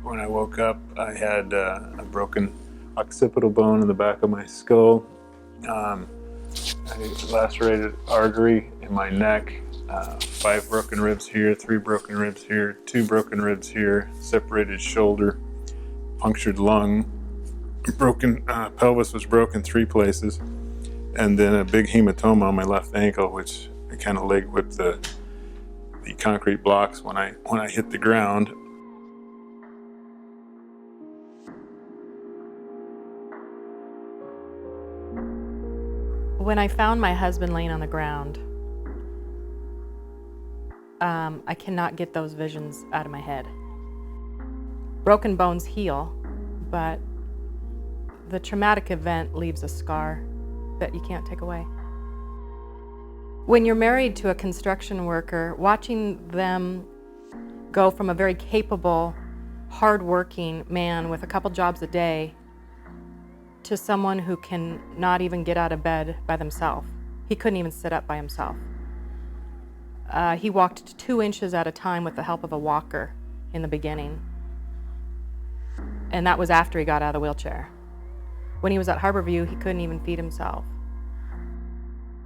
When I woke up, I had a broken occipital bone in the back of my skull, a lacerated artery in my neck, 5 broken ribs here, 3 broken ribs here, 2 broken ribs here, separated shoulder, punctured lung, broken pelvis was broken 3 places, and then a big hematoma on my left ankle, which I kind of leg whipped the concrete blocks when I hit the ground. When I found my husband laying on the ground, I cannot get those visions out of my head. Broken bones heal, but the traumatic event leaves a scar that you can't take away. When you're married to a construction worker, watching them go from a very capable, hardworking man with a couple jobs a day to someone who can not even get out of bed by themselves. He couldn't even sit up by himself. He walked 2 inches at a time with the help of a walker in the beginning. And that was after he got out of the wheelchair. When he was at Harborview, he couldn't even feed himself.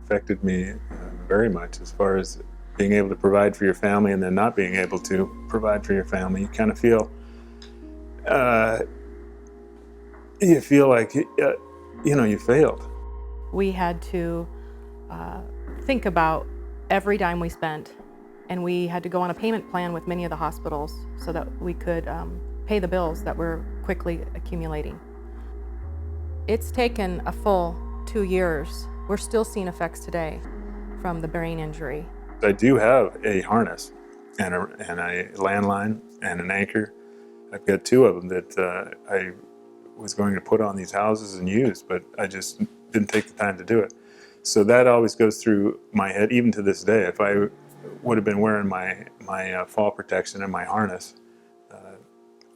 Affected me very much as far as being able to provide for your family and then not being able to provide for your family. You kind of feel like you failed. We had to think about every dime we spent, and we had to go on a payment plan with many of the hospitals so that we could pay the bills that were quickly accumulating. It's taken a full 2 years. We're still seeing effects today from the brain injury. I do have a harness and a landline and an anchor. I've got 2 of them that I was going to put on these houses and use, but I just didn't take the time to do it. So that always goes through my head, even to this day. If I would have been wearing my fall protection and my harness,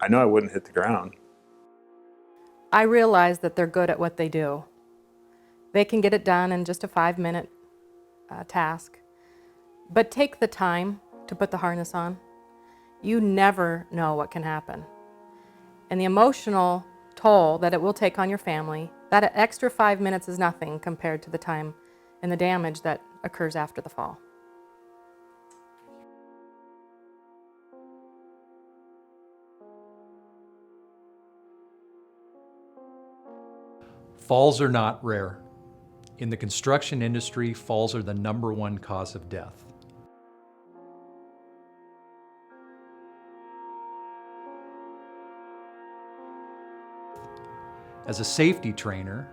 I know I wouldn't hit the ground. I realize that they're good at what they do. They can get it done in just a 5-minute task. But take the time to put the harness on. You never know what can happen. And the emotional toll that it will take on your family, that extra 5 minutes is nothing compared to the time and the damage that occurs after the fall. Falls are not rare. In the construction industry, falls are the #1 cause of death. As a safety trainer,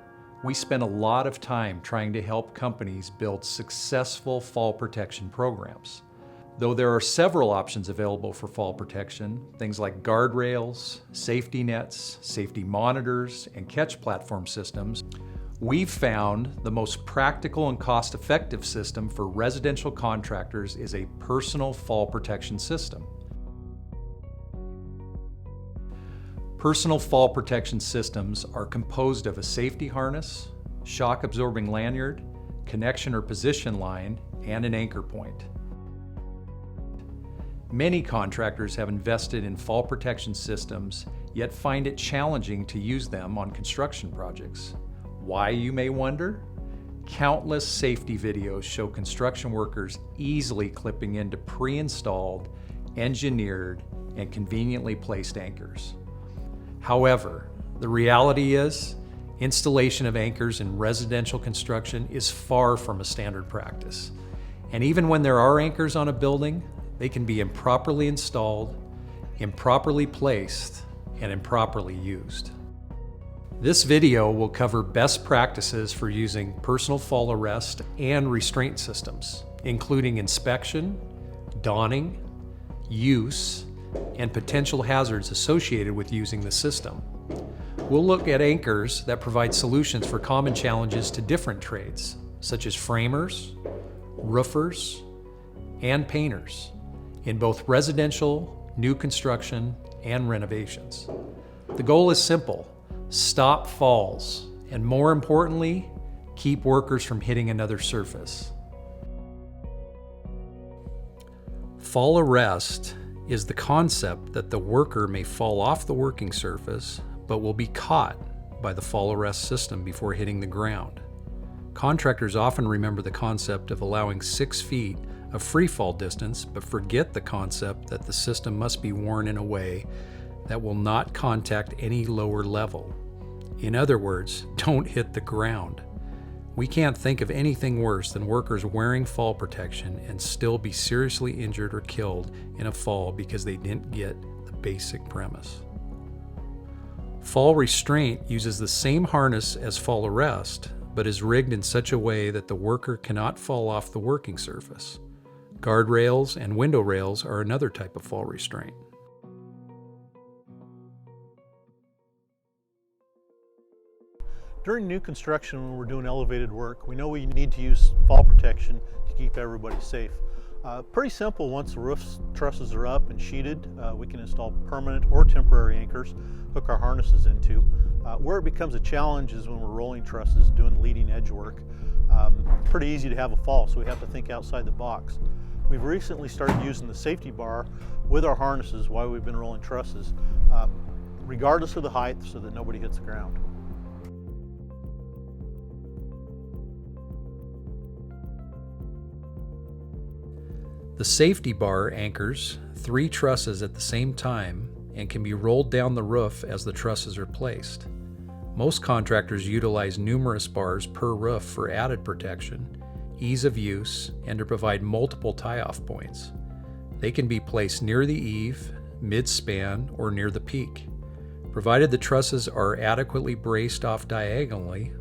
we spend a lot of time trying to help companies build successful fall protection programs. Though there are several options available for fall protection, things like guardrails, safety nets, safety monitors, and catch platform systems, we've found the most practical and cost-effective system for residential contractors is a personal fall protection system. Personal fall protection systems are composed of a safety harness, shock-absorbing lanyard, connection or position line, and an anchor point. Many contractors have invested in fall protection systems, yet find it challenging to use them on construction projects. Why, you may wonder? Countless safety videos show construction workers easily clipping into pre-installed, engineered, and conveniently placed anchors. However, the reality is, installation of anchors in residential construction is far from a standard practice. And even when there are anchors on a building, they can be improperly installed, improperly placed, and improperly used. This video will cover best practices for using personal fall arrest and restraint systems, including inspection, donning, use, and potential hazards associated with using the system. We'll look at anchors that provide solutions for common challenges to different trades, such as framers, roofers, and painters, in both residential, new construction, and renovations. The goal is simple: stop falls, and more importantly, keep workers from hitting another surface. Fall arrest is the concept that the worker may fall off the working surface, but will be caught by the fall arrest system before hitting the ground. Contractors often remember the concept of allowing 6 feet of free fall distance, but forget the concept that the system must be worn in a way that will not contact any lower level. In other words, don't hit the ground. We can't think of anything worse than workers wearing fall protection and still be seriously injured or killed in a fall because they didn't get the basic premise. Fall restraint uses the same harness as fall arrest, but is rigged in such a way that the worker cannot fall off the working surface. Guardrails and window rails are another type of fall restraint. During new construction, when we're doing elevated work, we know we need to use fall protection to keep everybody safe. Pretty simple. Once the roof trusses are up and sheeted, we can install permanent or temporary anchors, hook our harnesses into. Where it becomes a challenge is when we're rolling trusses, doing leading edge work. Pretty easy to have a fall, so we have to think outside the box. We've recently started using the safety bar with our harnesses while we've been rolling trusses, regardless of the height, so that nobody hits the ground. The safety bar anchors 3 trusses at the same time and can be rolled down the roof as the trusses are placed. Most contractors utilize numerous bars per roof for added protection, ease of use, and to provide multiple tie-off points. They can be placed near the eave, mid-span, or near the peak, provided the trusses are adequately braced off diagonally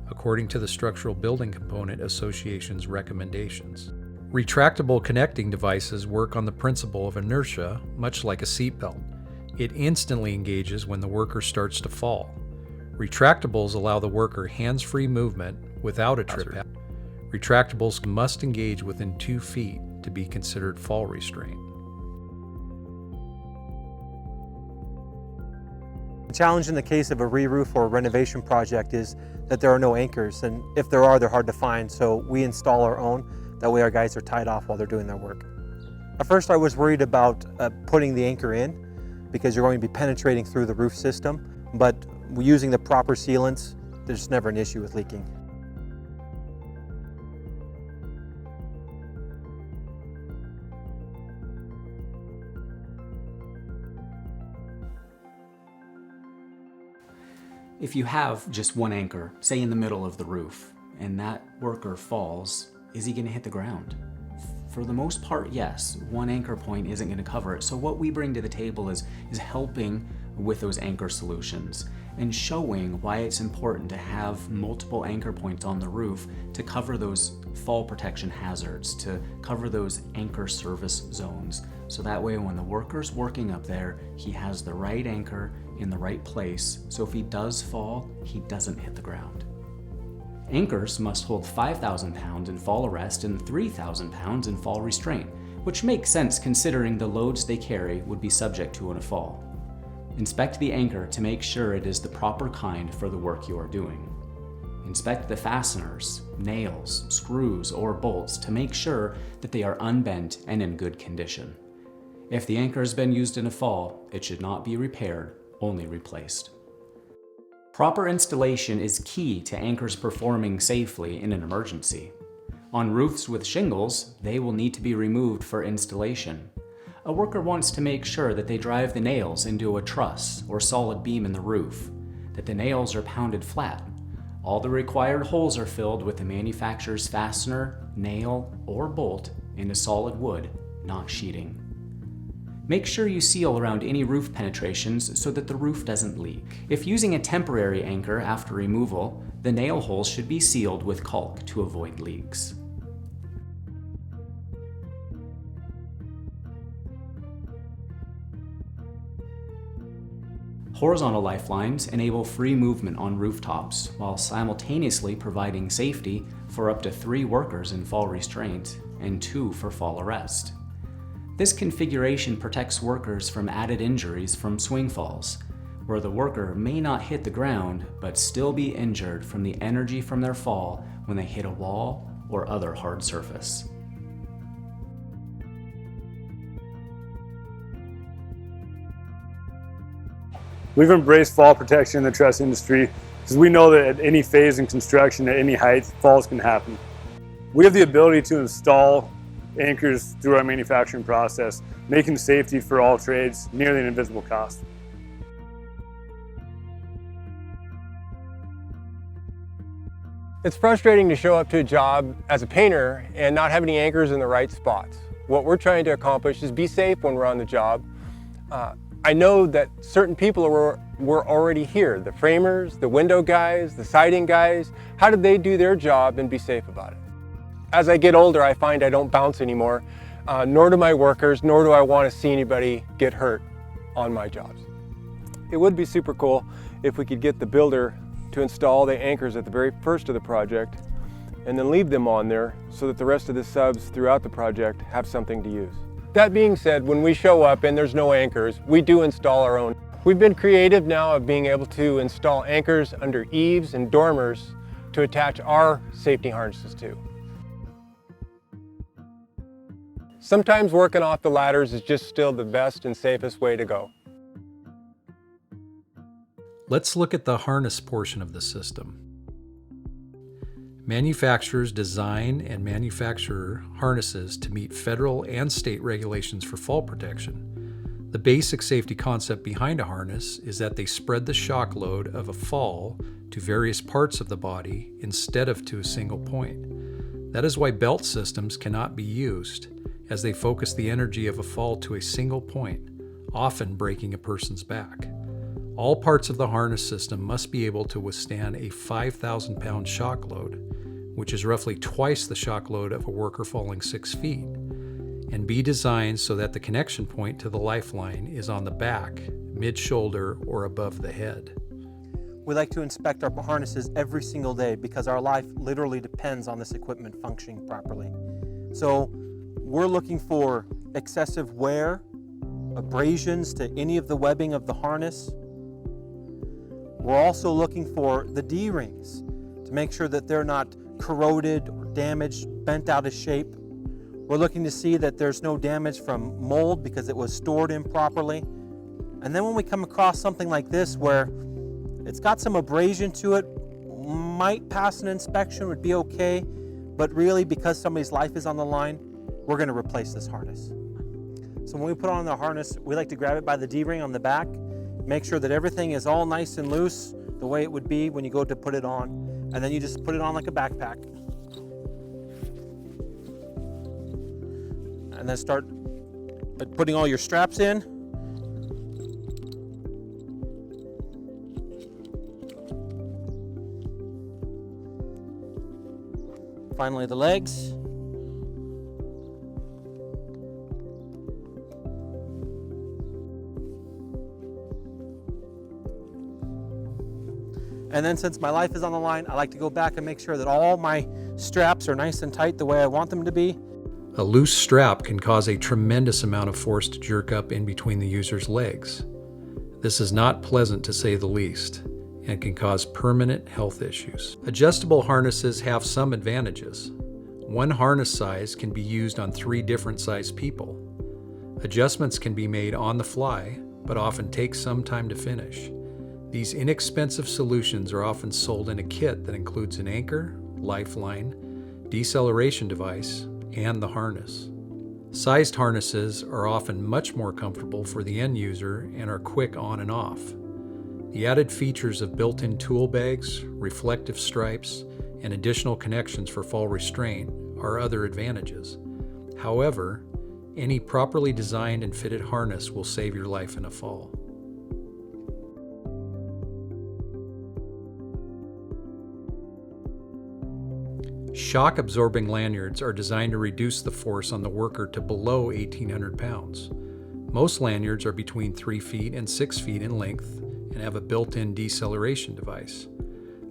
according to the Structural Building Component Association's recommendations. Retractable connecting devices work on the principle of inertia, much like a seatbelt. It instantly engages when the worker starts to fall. Retractables allow the worker hands-free movement without a trip hazard. Retractables must engage within 2 feet to be considered fall restraint. The challenge in the case of a re-roof or a renovation project is that there are no anchors, and if there are, they're hard to find, so we install our own. That way our guys are tied off while they're doing their work. At first I was worried about putting the anchor in because you're going to be penetrating through the roof system, but using the proper sealants, there's never an issue with leaking. If you have just one anchor, say in the middle of the roof, and that worker falls, is he going to hit the ground? For the most part, yes. One anchor point isn't going to cover it. So what we bring to the table is helping with those anchor solutions and showing why it's important to have multiple anchor points on the roof to cover those fall protection hazards, to cover those anchor service zones. So that way when the worker's working up there, he has the right anchor in the right place. So if he does fall, he doesn't hit the ground. Anchors must hold 5,000 pounds in fall arrest and 3,000 pounds in fall restraint, which makes sense considering the loads they carry would be subject to in a fall. Inspect the anchor to make sure it is the proper kind for the work you are doing. Inspect the fasteners, nails, screws, or bolts to make sure that they are unbent and in good condition. If the anchor has been used in a fall, it should not be repaired, only replaced. Proper installation is key to anchors performing safely in an emergency. On roofs with shingles, they will need to be removed for installation. A worker wants to make sure that they drive the nails into a truss or solid beam in the roof, that the nails are pounded flat. All the required holes are filled with the manufacturer's fastener, nail, or bolt into solid wood, not sheeting. Make sure you seal around any roof penetrations so that the roof doesn't leak. If using a temporary anchor after removal, the nail holes should be sealed with caulk to avoid leaks. Horizontal lifelines enable free movement on rooftops while simultaneously providing safety for up to 3 workers in fall restraint and 2 for fall arrest. This configuration protects workers from added injuries from swing falls, where the worker may not hit the ground but still be injured from the energy from their fall when they hit a wall or other hard surface. We've embraced fall protection in the truss industry because we know that at any phase in construction, at any height, falls can happen. We have the ability to install anchors through our manufacturing process, making safety for all trades nearly an invisible cost. It's frustrating to show up to a job as a painter and not have any anchors in the right spots. What we're trying to accomplish is be safe when we're on the job. I know that certain people were already here, the framers, the window guys, the siding guys. How did they do their job and be safe about it? As I get older, I find I don't bounce anymore, nor do my workers, nor do I want to see anybody get hurt on my jobs. It would be super cool if we could get the builder to install the anchors at the very first of the project and then leave them on there so that the rest of the subs throughout the project have something to use. That being said, when we show up and there's no anchors, we do install our own. We've been creative now of being able to install anchors under eaves and dormers to attach our safety harnesses to. Sometimes working off the ladders is just still the best and safest way to go. Let's look at the harness portion of the system. Manufacturers design and manufacture harnesses to meet federal and state regulations for fall protection. The basic safety concept behind a harness is that they spread the shock load of a fall to various parts of the body instead of to a single point. That is why belt systems cannot be used, as they focus the energy of a fall to a single point, often breaking a person's back. All parts of the harness system must be able to withstand a 5,000-pound shock load, which is roughly twice the shock load of a worker falling 6 feet, and be designed so that the connection point to the lifeline is on the back, mid-shoulder, or above the head. We like to inspect our harnesses every single day because our life literally depends on this equipment functioning properly. So we're looking for excessive wear, abrasions to any of the webbing of the harness. We're also looking for the D-rings to make sure that they're not corroded or damaged, bent out of shape. We're looking to see that there's no damage from mold because it was stored improperly. And then when we come across something like this where it's got some abrasion to it, might pass an inspection, would be okay, but really because somebody's life is on the line, we're going to replace this harness. So when we put on the harness, we like to grab it by the D-ring on the back, make sure that everything is all nice and loose the way it would be when you go to put it on, and then you just put it on like a backpack. And then start putting all your straps in. Finally, the legs. And then since my life is on the line, I like to go back and make sure that all my straps are nice and tight the way I want them to be. A loose strap can cause a tremendous amount of force to jerk up in between the user's legs. This is not pleasant to say the least, and can cause permanent health issues. Adjustable harnesses have some advantages. One harness size can be used on 3 different size people. Adjustments can be made on the fly, but often take some time to finish. These inexpensive solutions are often sold in a kit that includes an anchor, lifeline, deceleration device, and the harness. Sized harnesses are often much more comfortable for the end user and are quick on and off. The added features of built-in tool bags, reflective stripes, and additional connections for fall restraint are other advantages. However, any properly designed and fitted harness will save your life in a fall. Shock-absorbing lanyards are designed to reduce the force on the worker to below 1,800 pounds. Most lanyards are between 3 feet and 6 feet in length and have a built-in deceleration device.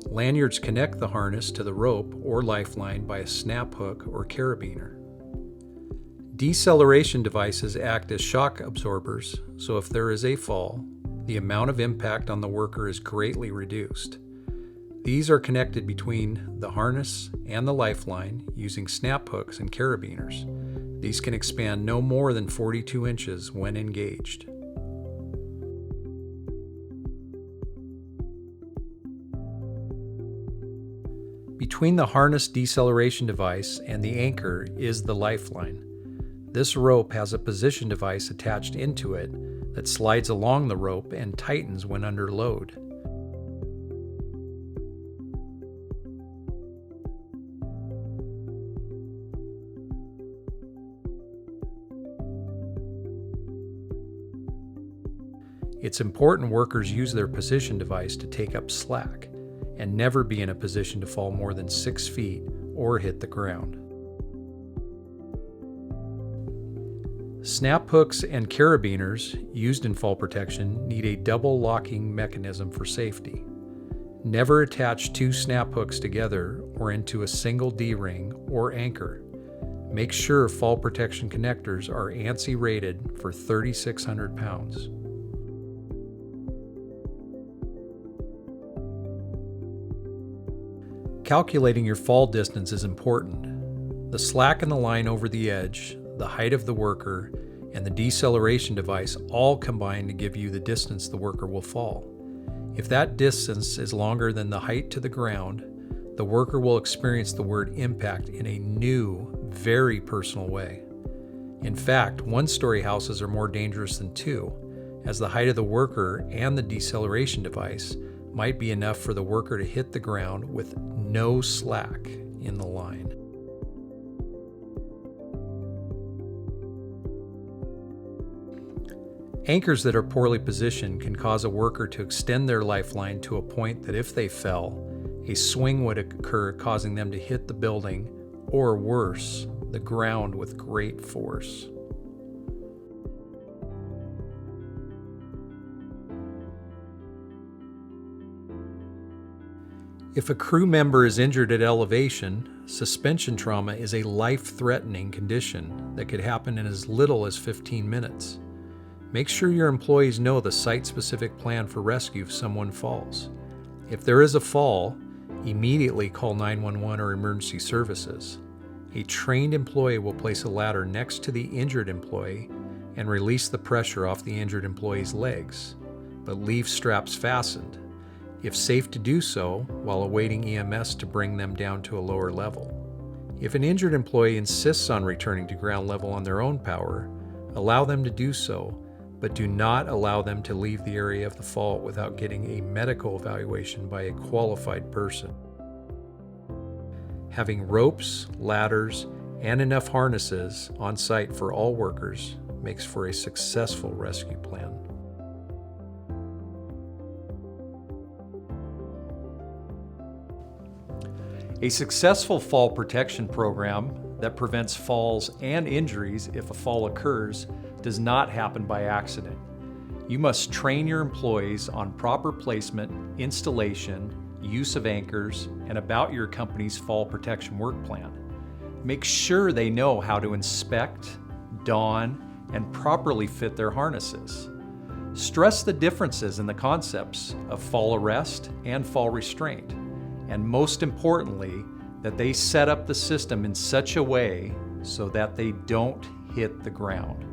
Lanyards connect the harness to the rope or lifeline by a snap hook or carabiner. Deceleration devices act as shock absorbers, so if there is a fall, the amount of impact on the worker is greatly reduced. These are connected between the harness and the lifeline using snap hooks and carabiners. These can expand no more than 42 inches when engaged. Between the harness deceleration device and the anchor is the lifeline. This rope has a position device attached into it that slides along the rope and tightens when under load. It's important workers use their position device to take up slack and never be in a position to fall more than 6 feet or hit the ground. Snap hooks and carabiners used in fall protection need a double locking mechanism for safety. Never attach 2 snap hooks together or into a single D-ring or anchor. Make sure fall protection connectors are ANSI rated for 3,600 pounds. Calculating your fall distance is important. The slack in the line over the edge, the height of the worker, and the deceleration device all combine to give you the distance the worker will fall. If that distance is longer than the height to the ground, the worker will experience the word impact in a new, very personal way. In fact, 1-story houses are more dangerous than 2, as the height of the worker and the deceleration device might be enough for the worker to hit the ground with no slack in the line. Anchors that are poorly positioned can cause a worker to extend their lifeline to a point that if they fell, a swing would occur, causing them to hit the building, or worse, the ground with great force. If a crew member is injured at elevation, suspension trauma is a life-threatening condition that could happen in as little as 15 minutes. Make sure your employees know the site-specific plan for rescue if someone falls. If there is a fall, immediately call 911 or emergency services. A trained employee will place a ladder next to the injured employee and release the pressure off the injured employee's legs, but leave straps fastened, if safe to do so, while awaiting EMS to bring them down to a lower level. If an injured employee insists on returning to ground level on their own power, allow them to do so, but do not allow them to leave the area of the fault without getting a medical evaluation by a qualified person. Having ropes, ladders, and enough harnesses on site for all workers makes for a successful rescue plan. A successful fall protection program that prevents falls and injuries if a fall occurs does not happen by accident. You must train your employees on proper placement, installation, use of anchors, and about your company's fall protection work plan. Make sure they know how to inspect, don, and properly fit their harnesses. Stress the differences in the concepts of fall arrest and fall restraint, and most importantly, that they set up the system in such a way so that they don't hit the ground.